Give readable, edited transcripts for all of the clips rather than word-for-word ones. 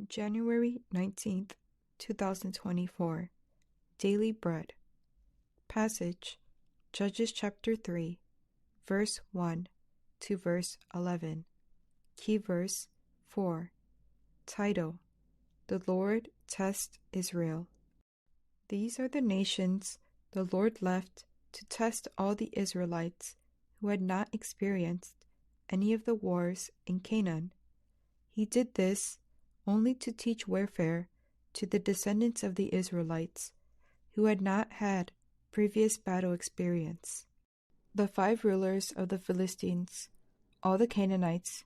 January 19th, 2024. Daily Bread. Passage: Judges chapter 3, verse 1 to verse 11. Key verse 4. Title: The Lord Tests Israel. These are the nations the Lord left to test all the Israelites who had not experienced any of the wars in Canaan. He did this only to teach warfare to the descendants of the Israelites who had not had previous battle experience. The 5 rulers of the Philistines, all the Canaanites,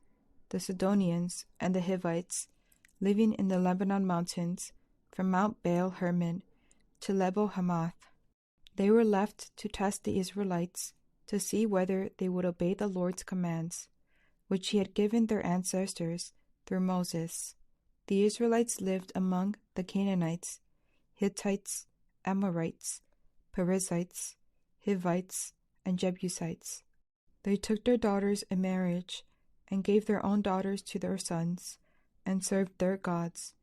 the Sidonians, and the Hivites, living in the Lebanon mountains from Mount Baal Hermon to Lebo Hamath. They were left to test the Israelites to see whether they would obey the Lord's commands, which he had given their ancestors through Moses. The Israelites lived among the Canaanites, Hittites, Amorites, Perizzites, Hivites, and Jebusites. They took their daughters in marriage and gave their own daughters to their sons and served their gods.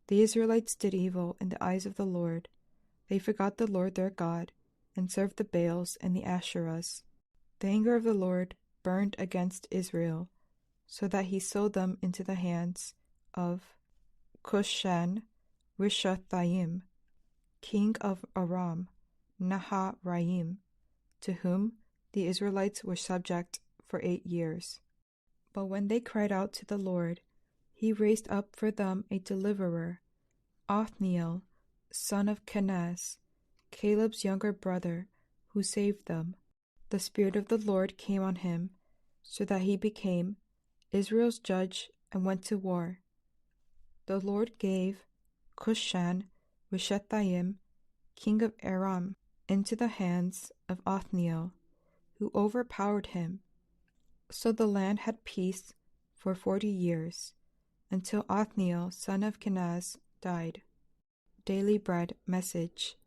The Israelites did evil in the eyes of the Lord. They forgot the Lord their God and served the Baals and the Asherahs. The anger of the Lord burned against Israel, so that he sold them into the hands of Cushan-Rishathaim, king of Aram Naharaim, to whom the Israelites were subject for 8 years. But when they cried out to the Lord, he raised up for them a deliverer, Othniel, son of Kenaz, Caleb's younger brother, who saved them. The Spirit of the Lord came on him, so that he became Israel's judge and went to war. The Lord gave Cushan-Rishathaim, king of Aram, into the hands of Othniel, who overpowered him. So the land had peace for 40 years, until Othniel, son of Kenaz, died. Daily Bread message.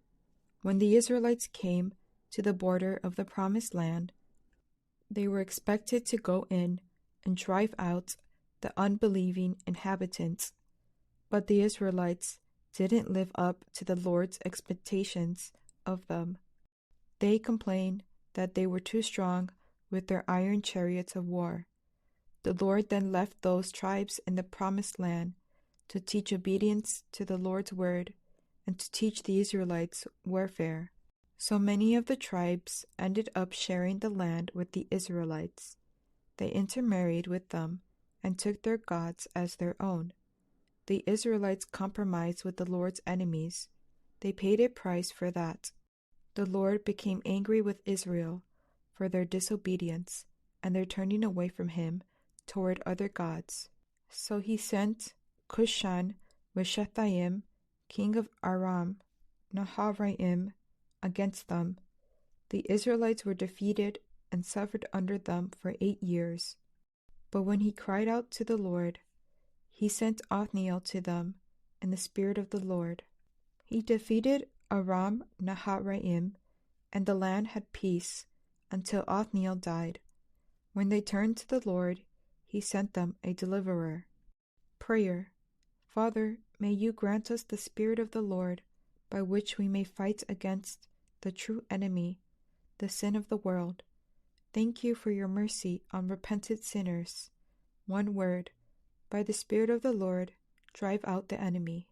When the Israelites came to the border of the Promised Land, they were expected to go in and drive out the unbelieving inhabitants. But the Israelites didn't live up to the Lord's expectations of them. They complained that they were too strong with their iron chariots of war. The Lord then left those tribes in the Promised Land to teach obedience to the Lord's word and to teach the Israelites warfare. So many of the tribes ended up sharing the land with the Israelites. They intermarried with them and took their gods as their own. The Israelites compromised with the Lord's enemies. They paid a price for that. The Lord became angry with Israel for their disobedience and their turning away from him toward other gods. So he sent Cushan-Rishathaim, king of Aram Naharaim, against them. The Israelites were defeated and suffered under them for 8 years. But when he cried out to the Lord, he sent Othniel to them in the Spirit of the Lord. He defeated Aram Naharaim, and the land had peace until Othniel died. When they turned to the Lord, he sent them a deliverer. Prayer. Father, may you grant us the Spirit of the Lord, by which we may fight against the true enemy, the sin of the world. Thank you for your mercy on repentant sinners. One word. By the Spirit of the Lord, drive out the enemy.